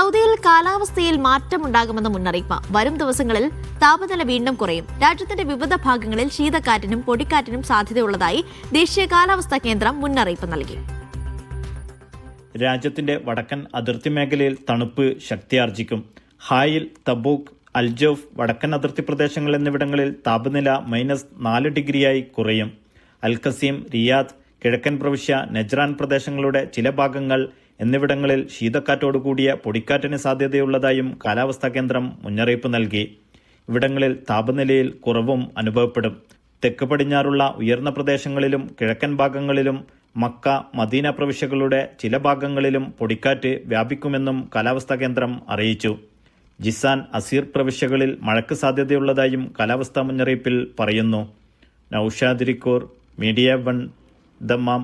സൗദിയിൽ കാലാവസ്ഥയിൽ മാറ്റമുണ്ടാകുമെന്ന മുന്നറിയിപ്പ്. വരും ദിവസങ്ങളിൽ താപനില വീണ്ടും കുറയും. രാജ്യത്തിന്റെ വിവിധ ഭാഗങ്ങളിൽ ശീതക്കാറ്റിനും പൊടിക്കാറ്റിനും സാധ്യതയുള്ളതായി ദേശീയ കാലാവസ്ഥാ കേന്ദ്രം മുന്നറിയിപ്പ് നൽകി. രാജ്യത്തിന്റെ വടക്കൻ അതിർത്തി മേഖലയിൽ തണുപ്പ് ശക്തിയാർജിക്കും. ഹായിൽ, തബൂക്ക്, അൽജൌഫ്, വടക്കൻ അതിർത്തി പ്രദേശങ്ങൾ എന്നിവിടങ്ങളിൽ താപനില -4 ഡിഗ്രിയായി കുറയും. അൽഖസീം, റിയാദ്, കിഴക്കൻ പ്രവിശ്യ, നജ്റാൻ പ്രദേശങ്ങളുടെ ചില ഭാഗങ്ങൾ എന്നിവിടങ്ങളിൽ ശീതക്കാറ്റോടുകൂടിയ പൊടിക്കാറ്റിന് സാധ്യതയുള്ളതായും കാലാവസ്ഥാ കേന്ദ്രം മുന്നറിയിപ്പ് നൽകി. ഇവിടങ്ങളിൽ താപനിലയിൽ കുറവും അനുഭവപ്പെടും. തെക്ക് പടിഞ്ഞാറുള്ള ഉയർന്ന പ്രദേശങ്ങളിലും കിഴക്കൻ ഭാഗങ്ങളിലും മക്ക, മദീന പ്രവിശ്യകളുടെ ചില ഭാഗങ്ങളിലും പൊടിക്കാറ്റ് വ്യാപിക്കുമെന്നും കാലാവസ്ഥാ കേന്ദ്രം അറിയിച്ചു. ജിസാൻ, അസീർ പ്രവിശ്യകളിൽ മഴയ്ക്ക് സാധ്യതയുള്ളതായും കാലാവസ്ഥാ മുന്നറിയിപ്പിൽ പറയുന്നു. Naushad, media 1, Dammam.